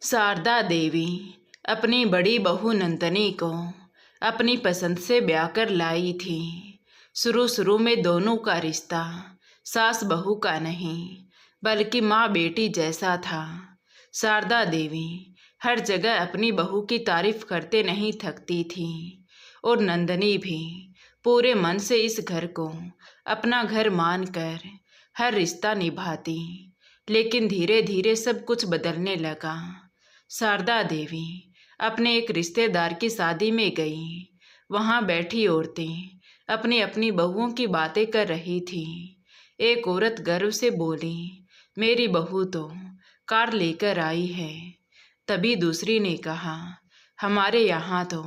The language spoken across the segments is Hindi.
शारदा देवी अपनी बड़ी बहू नंदनी को अपनी पसंद से ब्याह कर लाई थी। शुरू शुरू में दोनों का रिश्ता सास बहू का नहीं बल्कि माँ बेटी जैसा था। शारदा देवी हर जगह अपनी बहू की तारीफ करते नहीं थकती थी और नंदनी भी पूरे मन से इस घर को अपना घर मानकर हर रिश्ता निभाती। लेकिन धीरे धीरे सब कुछ बदलने लगा। शारदा देवी अपने एक रिश्तेदार की शादी में गई। वहां बैठी औरतें अपनी अपनी बहुओं की बातें कर रही थी। एक औरत गर्व से बोली, मेरी बहू तो कार लेकर आई है। तभी दूसरी ने कहा, हमारे यहाँ तो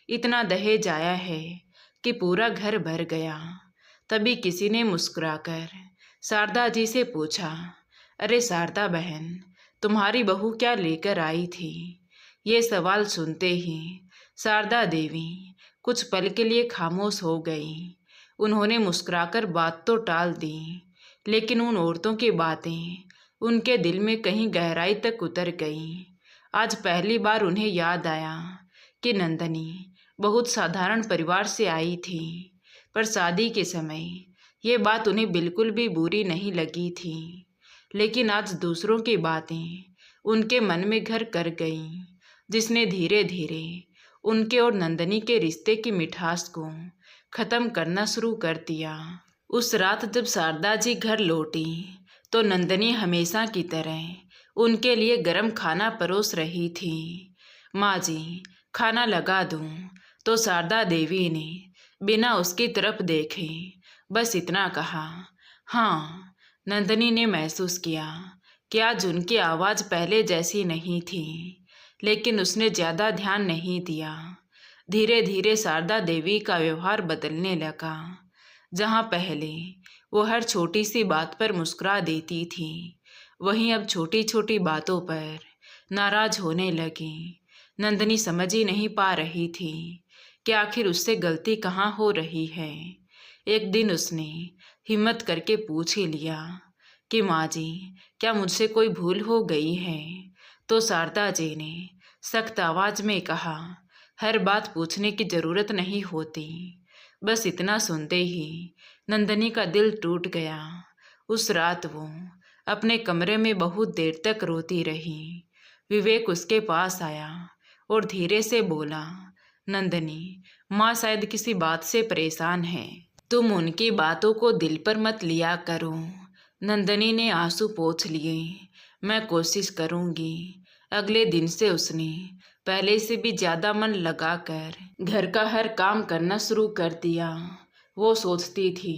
इतना दहेज आया है कि पूरा घर भर गया। तभी किसी ने मुस्कुराकर शारदा जी से पूछा, अरे शारदा बहन, तुम्हारी बहू क्या लेकर आई थी? ये सवाल सुनते ही शारदा देवी कुछ पल के लिए खामोश हो गई। उन्होंने मुस्कुराकर बात तो टाल दी, लेकिन उन औरतों की बातें उनके दिल में कहीं गहराई तक उतर गईं। आज पहली बार उन्हें याद आया कि नंदनी बहुत साधारण परिवार से आई थी, पर शादी के समय ये बात उन्हें बिल्कुल भी बुरी नहीं लगी थी। लेकिन आज दूसरों की बातें उनके मन में घर कर गईं, जिसने धीरे धीरे उनके और नंदनी के रिश्ते की मिठास को खत्म करना शुरू कर दिया। उस रात जब शारदा जी घर लौटी तो नंदनी हमेशा की तरह उनके लिए गरम खाना परोस रही थी। माँ जी, खाना लगा दूँ? तो शारदा देवी ने बिना उसकी तरफ देखे बस इतना कहा, हाँ। नंदनी ने महसूस किया कि आज उनकी आवाज़ पहले जैसी नहीं थी, लेकिन उसने ज़्यादा ध्यान नहीं दिया। धीरे धीरे शारदा देवी का व्यवहार बदलने लगा। जहाँ पहले वो हर छोटी सी बात पर मुस्कुरा देती थी, वहीं अब छोटी छोटी बातों पर नाराज होने लगी। नंदनी समझ ही नहीं पा रही थी कि आखिर उससे गलती कहाँ हो रही है। एक दिन उसने हिम्मत करके पूछ ही लिया कि माँ जी, क्या मुझसे कोई भूल हो गई है? तो शारदा जी ने सख्त आवाज में कहा, हर बात पूछने की जरूरत नहीं होती। बस इतना सुनते ही नंदनी का दिल टूट गया। उस रात वो अपने कमरे में बहुत देर तक रोती रही। विवेक उसके पास आया और धीरे से बोला, नंदनी, माँ शायद किसी बात से परेशान है, तुम उनकी बातों को दिल पर मत लिया करो। नंदनी ने आंसू पोंछ लिए, मैं कोशिश करूंगी। अगले दिन से उसने पहले से भी ज़्यादा मन लगाकर घर का हर काम करना शुरू कर दिया। वो सोचती थी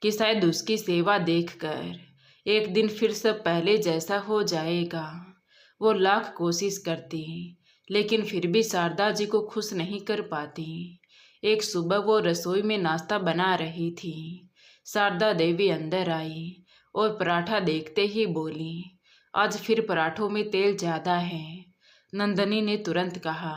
कि शायद उसकी सेवा देखकर एक दिन फिर सब पहले जैसा हो जाएगा। वो लाख कोशिश करती, लेकिन फिर भी शारदा जी को खुश नहीं कर पाती। एक सुबह वो रसोई में नाश्ता बना रही थी। शारदा देवी अंदर आई और पराठा देखते ही बोली, आज फिर पराठों में तेल ज़्यादा है। नंदनी ने तुरंत कहा,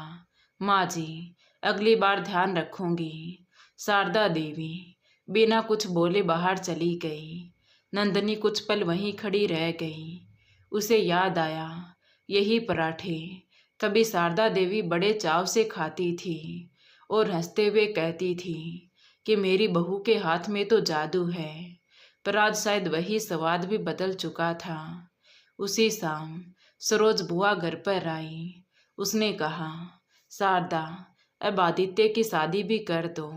माँ जी, अगली बार ध्यान रखूंगी। शारदा देवी बिना कुछ बोले बाहर चली गई। नंदनी कुछ पल वहीं खड़ी रह गई। उसे याद आया, यही पराठे कभी शारदा देवी बड़े चाव से खाती थी और हंसते हुए कहती थी कि मेरी बहू के हाथ में तो जादू है। पर आज शायद वही स्वाद भी बदल चुका था। उसी शाम सरोज बुआ घर पर आई। उसने कहा, शारदा, अब आदित्य की शादी भी कर दो।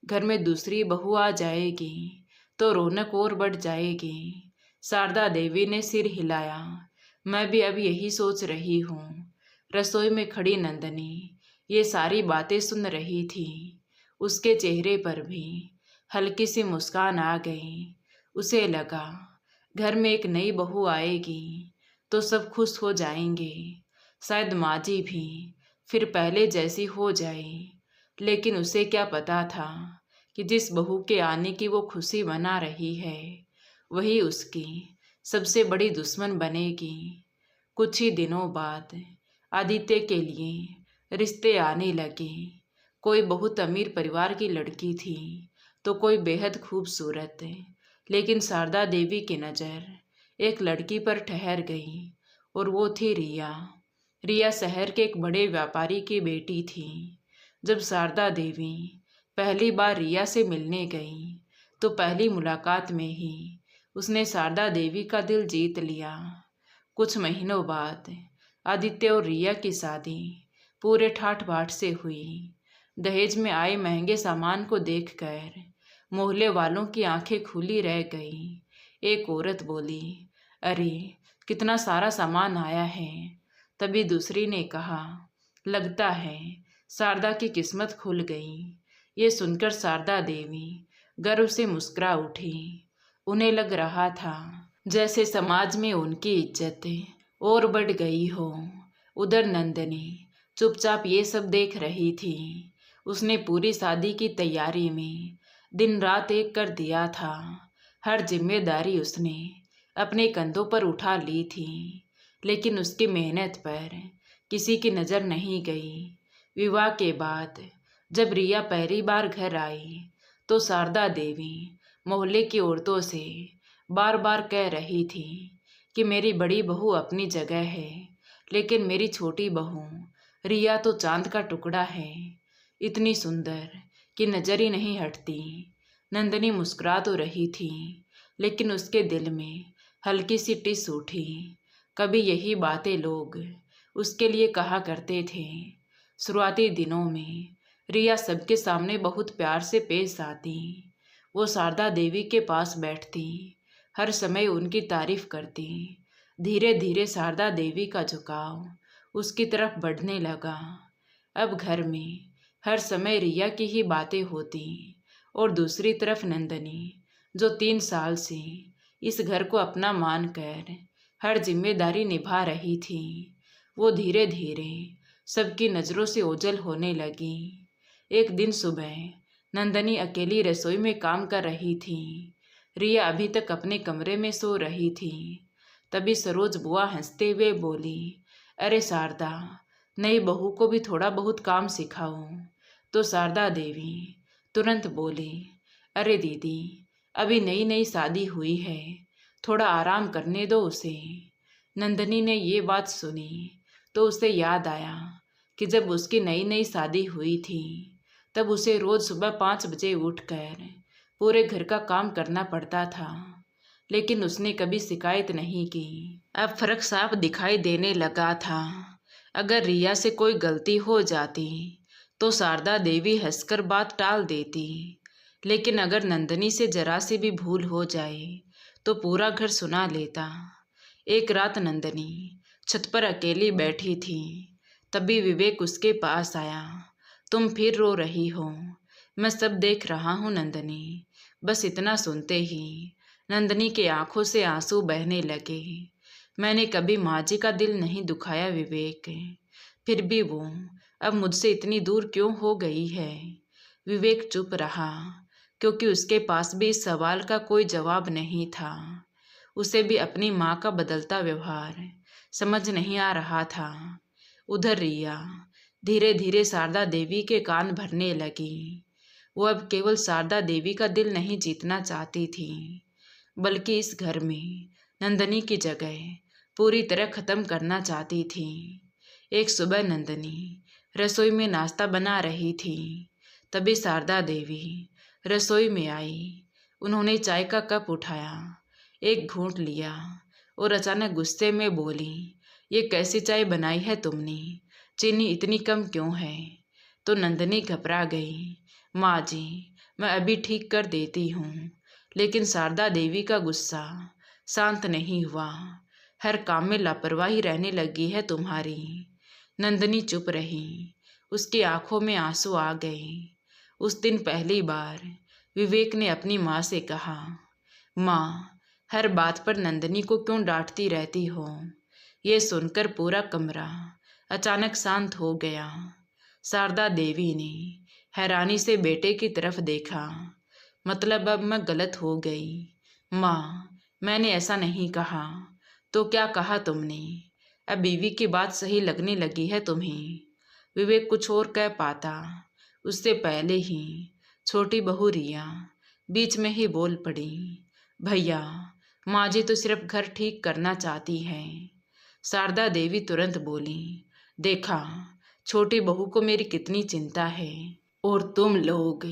घर में दूसरी बहू आ जाएगी तो रौनक और बढ़ जाएगी। शारदा देवी ने सिर हिलाया, मैं भी अब यही सोच रही हूँ। रसोई में खड़ी नंदनी ये सारी बातें सुन रही थी। उसके चेहरे पर भी हल्की सी मुस्कान आ गई। उसे लगा, घर में एक नई बहू आएगी तो सब खुश हो जाएंगे। शायद माँ जी भी फिर पहले जैसी हो जाए। लेकिन उसे क्या पता था कि जिस बहू के आने की वो खुशी मना रही है, वही उसकी सबसे बड़ी दुश्मन बनेगी। कुछ ही दिनों बाद आदित्य के लिए रिश्ते आने लगे। कोई बहुत अमीर परिवार की लड़की थी तो कोई बेहद खूबसूरत। लेकिन शारदा देवी की नज़र एक लड़की पर ठहर गई और वो थी रिया। रिया शहर के एक बड़े व्यापारी की बेटी थी। जब शारदा देवी पहली बार रिया से मिलने गई तो पहली मुलाकात में ही उसने शारदा देवी का दिल जीत लिया। कुछ महीनों बाद आदित्य और रिया की शादी पूरे ठाठ बाट से हुई। दहेज में आए महंगे सामान को देखकर मोहल्ले वालों की आंखें खुली रह गई। एक औरत बोली, अरे कितना सारा सामान आया है। तभी दूसरी ने कहा, लगता है शारदा की किस्मत खुल गई। ये सुनकर शारदा देवी गर्व से मुस्कुरा उठी। उन्हें लग रहा था जैसे समाज में उनकी इज्जत और बढ़ गई हो। उधर नंदनी चुपचाप ये सब देख रही थी। उसने पूरी शादी की तैयारी में दिन रात एक कर दिया था। हर जिम्मेदारी उसने अपने कंधों पर उठा ली थी, लेकिन उसकी मेहनत पर किसी की नज़र नहीं गई। विवाह के बाद जब रिया पहली बार घर आई तो शारदा देवी मोहल्ले की औरतों से बार बार कह रही थी कि मेरी बड़ी बहू अपनी जगह है, लेकिन मेरी छोटी बहू रिया तो चांद का टुकड़ा है, इतनी सुंदर कि नजर ही नहीं हटती। नंदनी मुस्कुरा तो रही थी, लेकिन उसके दिल में हल्की सी टिस उठी। कभी यही बातें लोग उसके लिए कहा करते थे। शुरुआती दिनों में रिया सबके सामने बहुत प्यार से पेश आती। वो शारदा देवी के पास बैठती, हर समय उनकी तारीफ करती। धीरे धीरे शारदा देवी का झुकाव उसकी तरफ बढ़ने लगा। अब घर में हर समय रिया की ही बातें होती और दूसरी तरफ नंदनी, जो 3 साल से इस घर को अपना मानकर हर जिम्मेदारी निभा रही थी, वो धीरे धीरे सबकी नज़रों से ओझल होने लगी। एक दिन सुबह नंदनी अकेली रसोई में काम कर रही थी। रिया अभी तक अपने कमरे में सो रही थी। तभी सरोज बुआ हंसते हुए बोली, अरे शारदा, नई बहू को भी थोड़ा बहुत काम सिखाओ। तो शारदा देवी तुरंत बोली, अरे दीदी, अभी नई नई शादी हुई है, थोड़ा आराम करने दो उसे। नंदनी ने ये बात सुनी तो उसे याद आया कि जब उसकी नई नई शादी हुई थी तब उसे रोज़ सुबह 5 बजे उठकर पूरे घर का काम करना पड़ता था, लेकिन उसने कभी शिकायत नहीं की। अब फर्क साफ दिखाई देने लगा था। अगर रिया से कोई गलती हो जाती तो शारदा देवी हंसकर बात टाल देती, लेकिन अगर नंदनी से जरा सी भी भूल हो जाए तो पूरा घर सुना लेता। एक रात नंदनी छत पर अकेली बैठी थी। तभी विवेक उसके पास आया। तुम फिर रो रही हो? मैं सब देख रहा हूँ नंदनी। बस इतना सुनते ही नंदनी के आंखों से आंसू बहने लगे। मैंने कभी माँ जी का दिल नहीं दुखाया विवेक, फिर भी वो अब मुझसे इतनी दूर क्यों हो गई है? विवेक चुप रहा, क्योंकि उसके पास भी इस सवाल का कोई जवाब नहीं था। उसे भी अपनी माँ का बदलता व्यवहार समझ नहीं आ रहा था। उधर रिया धीरे धीरे शारदा देवी के कान भरने लगी। वो अब केवल शारदा देवी का दिल नहीं जीतना चाहती थी, बल्कि इस घर में नंदनी की जगह पूरी तरह खत्म करना चाहती थी। एक सुबह नंदनी रसोई में नाश्ता बना रही थी। तभी शारदा देवी रसोई में आई। उन्होंने चाय का कप उठाया, एक घूंट लिया और अचानक गुस्से में बोली, ये कैसी चाय बनाई है तुमने? चीनी इतनी कम क्यों है? तो नंदनी घबरा गई। माँ जी, मैं अभी ठीक कर देती हूँ। लेकिन शारदा देवी का गुस्सा शांत नहीं हुआ। हर काम में लापरवाही रहने लगी है तुम्हारी। नंदनी चुप रही। उसकी आंखों में आंसू आ गए। उस दिन पहली बार विवेक ने अपनी माँ से कहा, माँ, हर बात पर नंदनी को क्यों डांटती रहती हो? ये सुनकर पूरा कमरा अचानक शांत हो गया। शारदा देवी ने हैरानी से बेटे की तरफ देखा। मतलब अब मैं गलत हो गई? माँ, मैंने ऐसा नहीं कहा। तो क्या कहा तुमने? अब बीवी की बात सही लगने लगी है तुम्हें? विवेक कुछ और कह पाता, उससे पहले ही छोटी बहू रिया बीच में ही बोल पड़ी, भैया, माँ जी तो सिर्फ घर ठीक करना चाहती है। शारदा देवी तुरंत बोली, देखा, छोटी बहू को मेरी कितनी चिंता है और तुम लोग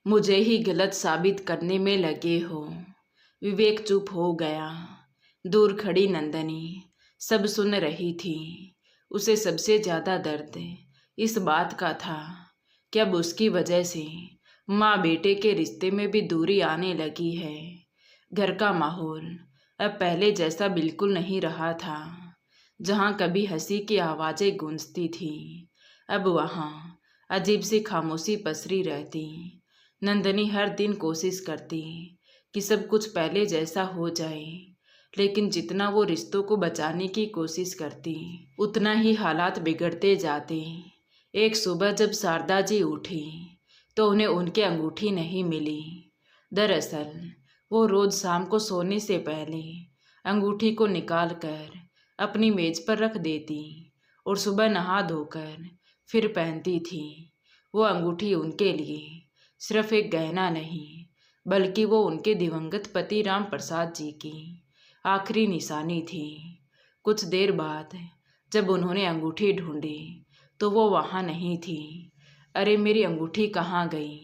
मुझे ही गलत साबित करने में लगे हो। विवेक चुप हो गया। दूर खड़ी नंदनी सब सुन रही थी। उसे सबसे ज्यादा दर्द इस बात का था कि अब उसकी वजह से माँ बेटे के रिश्ते में भी दूरी आने लगी है। घर का माहौल अब पहले जैसा बिल्कुल नहीं रहा था। जहाँ कभी हंसी की आवाज़ें गूंजती थी, अब वहाँ अजीब सी खामोशी पसरी रहती। नंदनी हर दिन कोशिश करती कि सब कुछ पहले जैसा हो जाए, लेकिन जितना वो रिश्तों को बचाने की कोशिश करती, उतना ही हालात बिगड़ते जाते। एक सुबह जब शारदा जी उठी तो उन्हें उनकी अंगूठी नहीं मिली। दरअसल वो रोज शाम को सोने से पहले अंगूठी को निकाल कर अपनी मेज पर रख देती और सुबह नहा धोकर फिर पहनती थी। वो अंगूठी उनके लिए सिर्फ एक गहना नहीं, बल्कि वो उनके दिवंगत पति राम प्रसाद जी की आखिरी निशानी थी। कुछ देर बाद जब उन्होंने अंगूठी ढूंढी तो वो वहाँ नहीं थी। अरे मेरी अंगूठी कहाँ गई?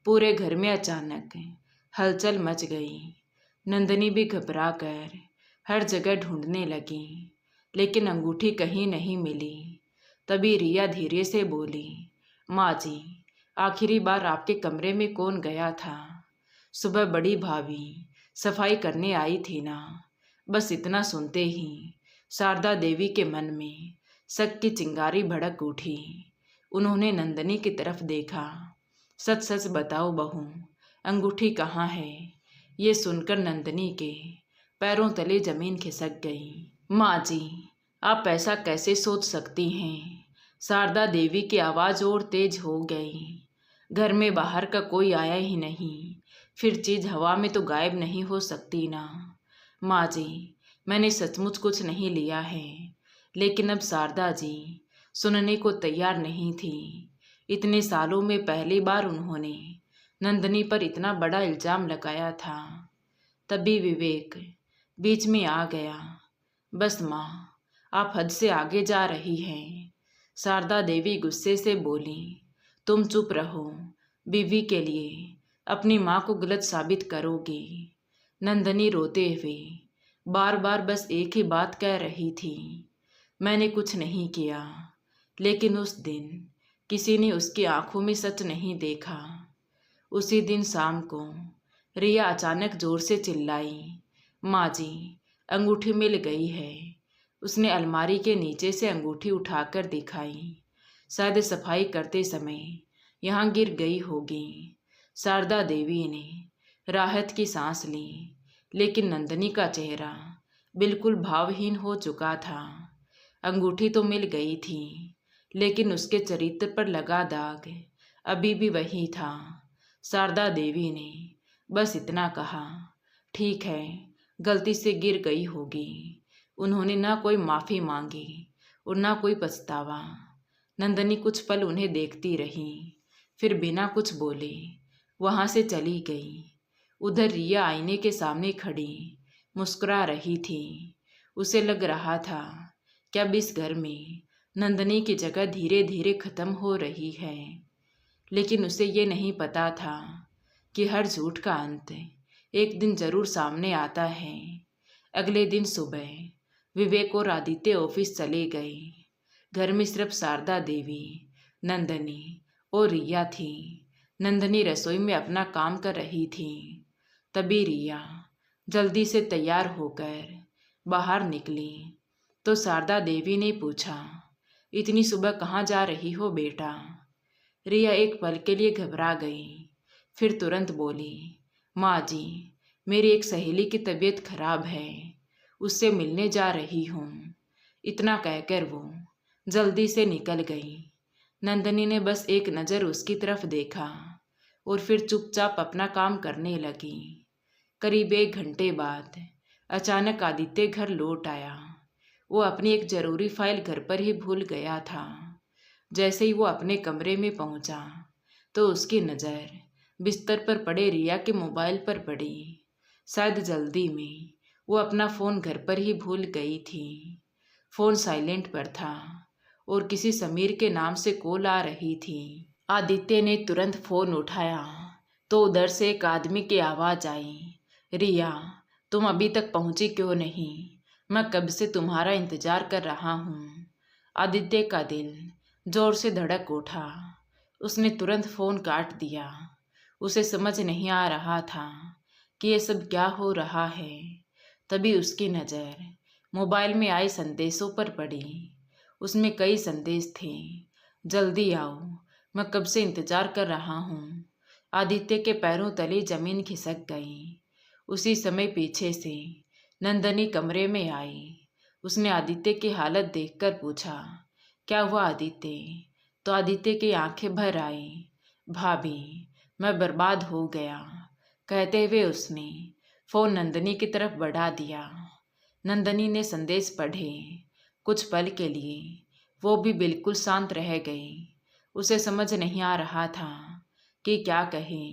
पूरे घर में अचानक हलचल मच गई। नंदनी भी घबरा कर हर जगह ढूंढने लगी, लेकिन अंगूठी कहीं नहीं मिली। तभी रिया धीरे से बोली, माँ जी, आखिरी बार आपके कमरे में कौन गया था? सुबह बड़ी भाभी सफाई करने आई थी ना। बस इतना सुनते ही शारदा देवी के मन में शक की चिंगारी भड़क उठी। उन्होंने नंदनी की तरफ देखा। सच सच बताओ बहू, अंगूठी कहाँ है? ये सुनकर नंदनी के पैरों तले जमीन खिसक गई। माँ जी, आप ऐसा कैसे सोच सकती हैं? शारदा देवी की आवाज़ और तेज हो गई। घर में बाहर का कोई आया ही नहीं, फिर चीज़ हवा में तो गायब नहीं हो सकती ना। माँ जी, मैंने सचमुच कुछ नहीं लिया है। लेकिन अब शारदा जी सुनने को तैयार नहीं थी। इतने सालों में पहली बार उन्होंने नंदनी पर इतना बड़ा इल्ज़ाम लगाया था। तभी विवेक बीच में आ गया। बस माँ, आप हद से आगे जा रही हैं। शारदा देवी गुस्से से बोली, तुम चुप रहो। बीवी के लिए अपनी माँ को गलत साबित करोगी। नंदनी रोते हुए बार बार बस एक ही बात कह रही थी, मैंने कुछ नहीं किया। लेकिन उस दिन किसी ने उसकी आंखों में सच नहीं देखा। उसी दिन शाम को रिया अचानक जोर से चिल्लाई, माँ जी, अंगूठी मिल गई है। उसने अलमारी के नीचे से अंगूठी उठाकर दिखाई। शायद सफाई करते समय यहाँ गिर गई होगी। शारदा देवी ने राहत की सांस ली, लेकिन नंदनी का चेहरा बिल्कुल भावहीन हो चुका था। अंगूठी तो मिल गई थी, लेकिन उसके चरित्र पर लगा दाग अभी भी वही था। शारदा देवी ने बस इतना कहा, ठीक है, गलती से गिर गई होगी। उन्होंने ना कोई माफ़ी मांगी और ना कोई पछतावा। नंदनी कुछ पल उन्हें देखती रही, फिर बिना कुछ बोले वहाँ से चली गई। उधर रिया आईने के सामने खड़ी मुस्कुरा रही थी। उसे लग रहा था कि अब इस घर में नंदनी की जगह धीरे धीरे ख़त्म हो रही है। लेकिन उसे ये नहीं पता था कि हर झूठ का अंत एक दिन ज़रूर सामने आता है। अगले दिन सुबह विवेक और आदित्य ऑफिस चले गए। घर में सिर्फ शारदा देवी, नंदनी और रिया थी। नंदनी रसोई में अपना काम कर रही थी। तभी रिया जल्दी से तैयार होकर बाहर निकली तो शारदा देवी ने पूछा, इतनी सुबह कहाँ जा रही हो बेटा? रिया एक पल के लिए घबरा गई, फिर तुरंत बोली, माँ जी, मेरी एक सहेली की तबीयत खराब है, उससे मिलने जा रही हूँ। इतना कहकर वो जल्दी से निकल गई। नंदनी ने बस एक नज़र उसकी तरफ देखा और फिर चुपचाप अपना काम करने लगी। करीब 1 घंटे बाद अचानक आदित्य घर लौट आया। वो अपनी एक ज़रूरी फाइल घर पर ही भूल गया था। जैसे ही वो अपने कमरे में पहुंचा तो उसकी नज़र बिस्तर पर पड़े रिया के मोबाइल पर पड़ी। शायद जल्दी में वो अपना फ़ोन घर पर ही भूल गई थी। फ़ोन साइलेंट पर था और किसी समीर के नाम से कॉल आ रही थी। आदित्य ने तुरंत फ़ोन उठाया तो उधर से एक आदमी की आवाज़ आई, रिया तुम अभी तक पहुंची क्यों नहीं? मैं कब से तुम्हारा इंतज़ार कर रहा हूँ। आदित्य का दिल जोर से धड़क उठा। उसने तुरंत फ़ोन काट दिया। उसे समझ नहीं आ रहा था कि ये सब क्या हो रहा है। तभी उसकी नज़र मोबाइल में आए संदेशों पर पड़ी। उसमें कई संदेश थे, जल्दी आओ, मैं कब से इंतज़ार कर रहा हूँ। आदित्य के पैरों तले जमीन खिसक गई। उसी समय पीछे से नंदनी कमरे में आई। उसने आदित्य की हालत देखकर पूछा, क्या हुआ आदित्य? तो आदित्य की आंखें भर आई। भाभी मैं बर्बाद हो गया, कहते हुए उसने फ़ोन नंदनी की तरफ बढ़ा दिया। नंदनी ने संदेश पढ़े। कुछ पल के लिए वो भी बिल्कुल शांत रह गई। उसे समझ नहीं आ रहा था कि क्या कहे।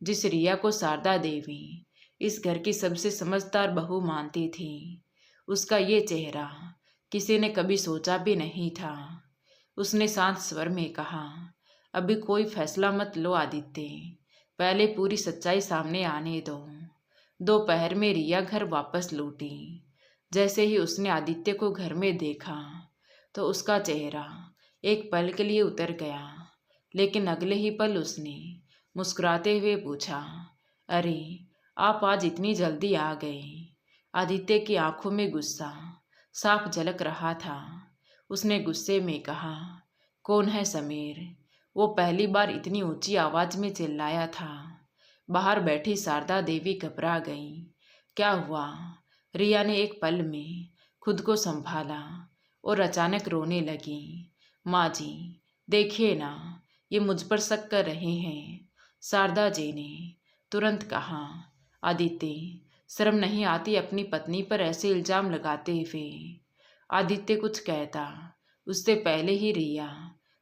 जिस रिया को शारदा देवी इस घर की सबसे समझदार बहू मानती थी, उसका ये चेहरा किसी ने कभी सोचा भी नहीं था। उसने शांत स्वर में कहा, अभी कोई फैसला मत लो आदित्य, पहले पूरी सच्चाई सामने आने दो। दोपहर में रिया घर वापस लौटी। जैसे ही उसने आदित्य को घर में देखा तो उसका चेहरा एक पल के लिए उतर गया, लेकिन अगले ही पल उसने मुस्कुराते हुए पूछा, अरे आप आज इतनी जल्दी आ गए? आदित्य की आंखों में गुस्सा साफ झलक रहा था। उसने गुस्से में कहा, कौन है समीर? वो पहली बार इतनी ऊंची आवाज़ में चिल्लाया था। बाहर बैठी शारदा देवी घबरा गई। क्या हुआ? रिया ने एक पल में खुद को संभाला और अचानक रोने लगी। माँ जी देखिए ना, ये मुझ पर शक कर रहे हैं। शारदा जी ने तुरंत कहा, आदित्य शर्म नहीं आती अपनी पत्नी पर ऐसे इल्ज़ाम लगाते हुए? आदित्य कुछ कहता उससे पहले ही रिया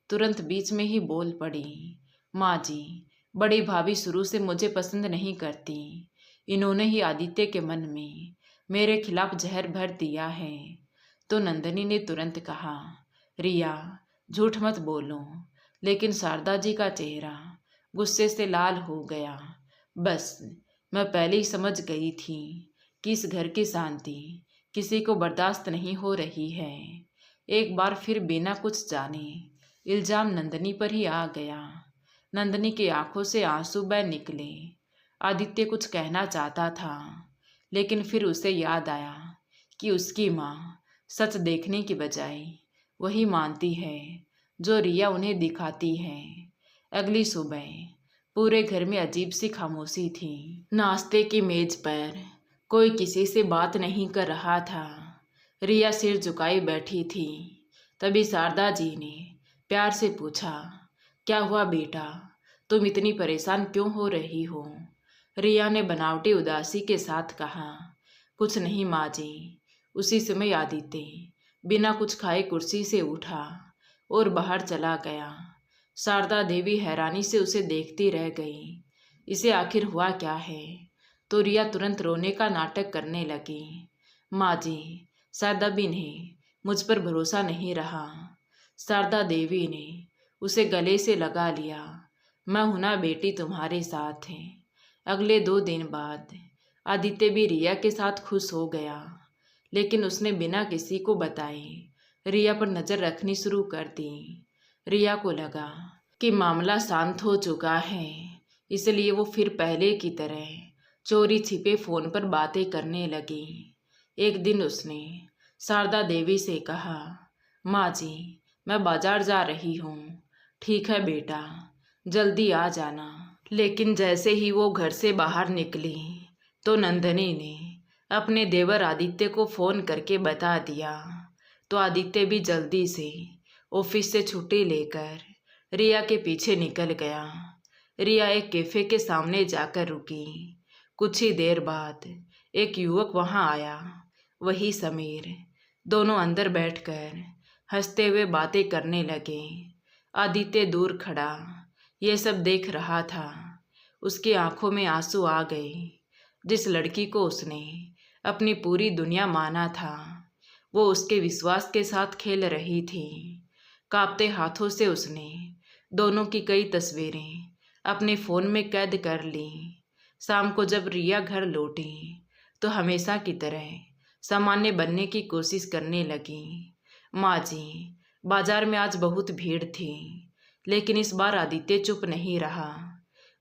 तुरंत बीच में ही बोल पड़ी, माँ जी बड़ी भाभी शुरू से मुझे पसंद नहीं करती। इन्होंने ही आदित्य के मन में मेरे खिलाफ जहर भर दिया है। तो नंदनी ने तुरंत कहा, रिया झूठ मत बोलो। लेकिन शारदा जी का चेहरा गुस्से से लाल हो गया। बस मैं पहले ही समझ गई थी कि इस घर की शांति किसी को बर्दाश्त नहीं हो रही है। एक बार फिर बिना कुछ जाने इल्ज़ाम नंदनी पर ही आ गया। नंदनी की आंखों से आंसू बह निकले। आदित्य कुछ कहना चाहता था, लेकिन फिर उसे याद आया कि उसकी माँ सच देखने की बजाय वही मानती है जो रिया उन्हें दिखाती है। अगली सुबह पूरे घर में अजीब सी खामोशी थी। नाश्ते की मेज पर कोई किसी से बात नहीं कर रहा था। रिया सिर झुकाई बैठी थी। तभी शारदा जी ने प्यार से पूछा, क्या हुआ बेटा, तुम इतनी परेशान क्यों हो रही हो? रिया ने बनावटी उदासी के साथ कहा, कुछ नहीं माँ जी। उसी समय आदित्य बिना कुछ खाए कुर्सी से उठा और बाहर चला गया। शारदा देवी हैरानी से उसे देखती रह गई। इसे आखिर हुआ क्या है? तो रिया तुरंत रोने का नाटक करने लगी। माँ जी शायद अब इन्हें मुझ पर भरोसा नहीं रहा। शारदा देवी ने उसे गले से लगा लिया। मैं हूं ना बेटी, तुम्हारे साथ है। अगले 2 दिन बाद आदित्य भी रिया के साथ खुश हो गया, लेकिन उसने बिना किसी को बताए रिया पर नज़र रखनी शुरू कर दी। रिया को लगा कि मामला शांत हो चुका है, इसलिए वो फिर पहले की तरह चोरी छिपे फ़ोन पर बातें करने लगी। एक दिन उसने शारदा देवी से कहा, माँ जी मैं बाजार जा रही हूँ। ठीक है बेटा, जल्दी आ जाना। लेकिन जैसे ही वो घर से बाहर निकली तो नंदनी ने अपने देवर आदित्य को फ़ोन करके बता दिया। तो आदित्य भी जल्दी से ऑफिस से छुट्टी लेकर रिया के पीछे निकल गया। रिया एक कैफ़े के सामने जाकर रुकी। कुछ ही देर बाद एक युवक वहाँ आया, वही समीर। दोनों अंदर बैठकर हंसते हुए बातें करने लगे। आदित्य दूर खड़ा ये सब देख रहा था। उसकी आंखों में आंसू आ गए। जिस लड़की को उसने अपनी पूरी दुनिया माना था, वो उसके विश्वास के साथ खेल रही थी। कांपते हाथों से उसने दोनों की कई तस्वीरें अपने फ़ोन में कैद कर ली। शाम को जब रिया घर लौटी तो हमेशा की तरह सामान्य बनने की कोशिश करने लगी। माँ जी, बाजार में आज बहुत भीड़ थी, लेकिन इस बार आदित्य चुप नहीं रहा।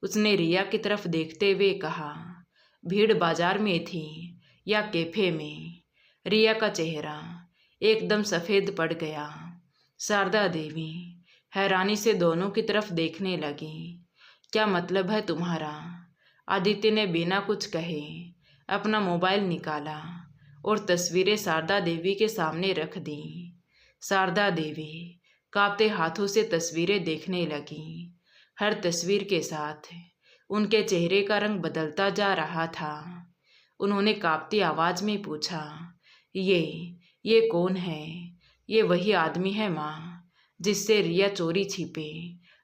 उसने रिया की तरफ देखते हुए कहा, भीड़ बाजार में थी या कैफे में? रिया का चेहरा एकदम सफ़ेद पड़ गया। शारदा देवी हैरानी से दोनों की तरफ देखने लगी। क्या मतलब है तुम्हारा? आदित्य ने बिना कुछ कहे अपना मोबाइल निकाला और तस्वीरें शारदा देवी के सामने रख दी। शारदा देवी कांपते हाथों से तस्वीरें देखने लगी। हर तस्वीर के साथ उनके चेहरे का रंग बदलता जा रहा था। उन्होंने कांपती आवाज में पूछा, ये कौन है? ये वही आदमी है माँ, जिससे रिया चोरी छिपे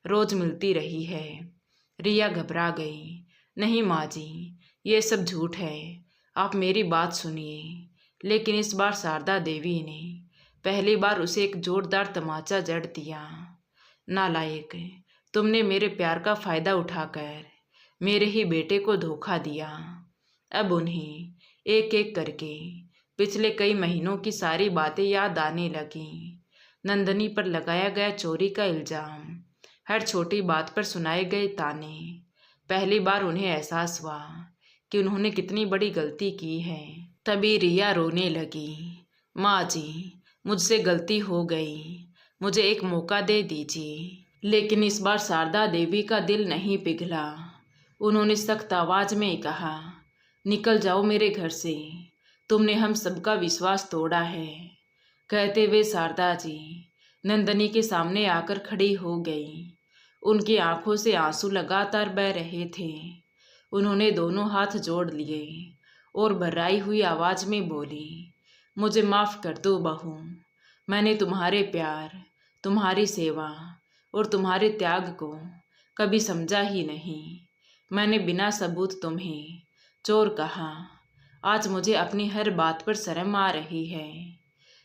रोज मिलती रही है। रिया घबरा गई। नहीं माँ जी, ये सब झूठ है, आप मेरी बात सुनिए। लेकिन इस बार शारदा देवी ने पहली बार उसे एक जोरदार तमाचा जड़ दिया। नालायक, तुमने मेरे प्यार का फ़ायदा उठाकर मेरे ही बेटे को धोखा दिया। अब उन्हें एक एक करके पिछले कई महीनों की सारी बातें याद आने लगीं। नंदनी पर लगाया गया चोरी का इल्ज़ाम, हर छोटी बात पर सुनाए गए ताने। पहली बार उन्हें एहसास हुआ कि उन्होंने कितनी बड़ी गलती की है। तभी रिया रोने लगी। माँ जी, मुझसे गलती हो गई, मुझे एक मौका दे दीजिए। लेकिन इस बार शारदा देवी का दिल नहीं पिघला। उन्होंने सख्त आवाज में कहा, निकल जाओ मेरे घर से, तुमने हम सबका विश्वास तोड़ा है। कहते हुए शारदा जी नंदनी के सामने आकर खड़ी हो गई। उनकी आंखों से आंसू लगातार बह रहे थे। उन्होंने दोनों हाथ जोड़ लिए और भर्राई हुई आवाज में बोली, मुझे माफ़ कर दो बहू, मैंने तुम्हारे प्यार, तुम्हारी सेवा और तुम्हारे त्याग को कभी समझा ही नहीं। मैंने बिना सबूत तुम्हें चोर कहा। आज मुझे अपनी हर बात पर शर्म आ रही है।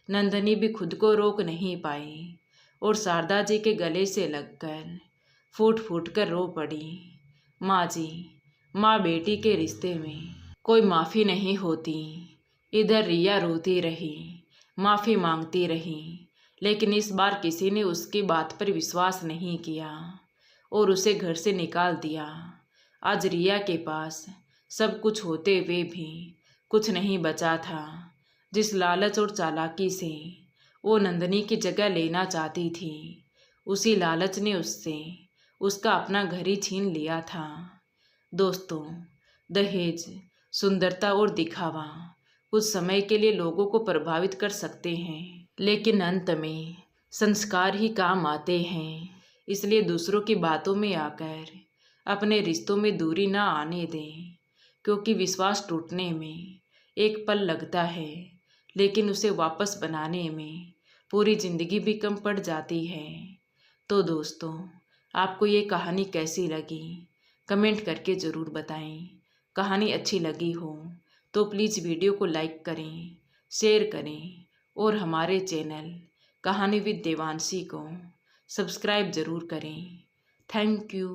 नंदनी भी खुद को रोक नहीं पाई और शारदा जी के गले से लगकर फूट फूट कर रो पड़ी। माँ जी, माँ बेटी के रिश्ते में कोई माफ़ी नहीं होती। इधर रिया रोती रही, माफ़ी मांगती रही, लेकिन इस बार किसी ने उसकी बात पर विश्वास नहीं किया और उसे घर से निकाल दिया। आज रिया के पास सब कुछ होते हुए भी कुछ नहीं बचा था। जिस लालच और चालाकी से वो नंदनी की जगह लेना चाहती थी, उसी लालच ने उससे उसका अपना घर ही छीन लिया था। दोस्तों, दहेज, सुंदरता और दिखावा कुछ समय के लिए लोगों को प्रभावित कर सकते हैं, लेकिन अंत में संस्कार ही काम आते हैं। इसलिए दूसरों की बातों में आकर अपने रिश्तों में दूरी ना आने दें, क्योंकि विश्वास टूटने में एक पल लगता है, लेकिन उसे वापस बनाने में पूरी ज़िंदगी भी कम पड़ जाती है। तो दोस्तों, आपको ये कहानी कैसी लगी कमेंट करके ज़रूर बताएं। कहानी अच्छी लगी हो तो प्लीज़ वीडियो को लाइक करें, शेयर करें और हमारे चैनल कहानी विद देवांशी को सब्सक्राइब ज़रूर करें। Thank you.